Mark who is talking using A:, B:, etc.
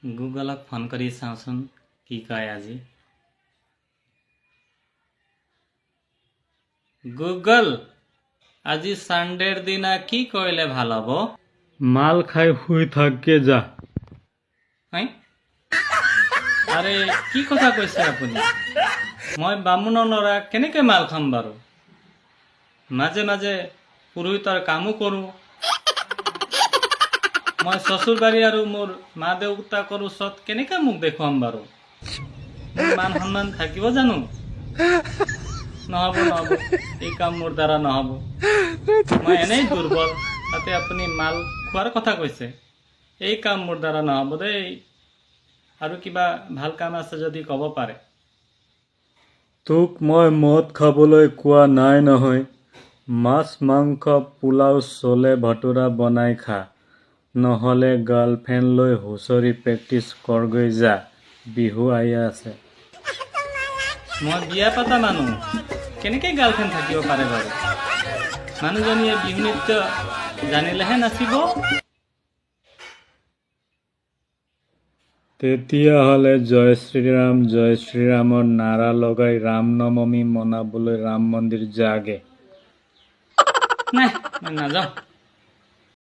A: গুগলক phone কৰি চাওঁচোন কি কয় আজি। গুগল, আজি সানডেৰ দিনা কি কৰিলে ভাল হ'ব?
B: মাল খাই শুই থাকগে যা।
A: আৰে কি কথা কৈছে আপুনি? মই বামুণৰ ল'ৰা, কেনেকৈ মাল খাম বাৰু? মাজে মাজে পুৰোহিতৰ কামো কৰোঁ। মই শ্বশুৰবাৰী আৰু মোৰ মা দেউতাকৰ ওচৰত কেনেকৈ মুখ দেখুৱাম বাৰু? মোৰ মান সন্মান থাকিব জানো? নহ'ব, এই কাম মোৰ দ্বাৰা নহ'ব। মই এনেই দুৰ্বল, তাতে আপুনি মাল খোৱাৰ কথা কৈছে। এই কাম মোৰ দ্বাৰা নহ'ব দেই। আৰু কিবা ভাল কাম আছে যদি ক'ব পাৰে।
B: তোক মই মদ খাবলৈ কোৱা নাই নহয়। মাছ মাংস পোলাও চলে ভটোৰা বনাই খা, নহ'লে গাৰ্লফ্ৰেণ্ড লৈ হুঁচৰি প্ৰেক্টিচ কৰগৈ যা, বিহু আহি আছে।
A: মই বিয়া পাতা মানুহ, কেনেকৈ গাৰ্লফ্ৰেণ্ড থাকিব পাৰে বাৰু? মানুহজনীয়ে বিহু নৃত্য জানিলেহে নাচিব।
B: তেতিয়াহ'লে জয় শ্ৰীৰামৰ নাৰা লগাই ৰামনৱমী মনাবলৈ ৰাম মন্দিৰ যাগে।
A: নাই, মই নাযাওঁ।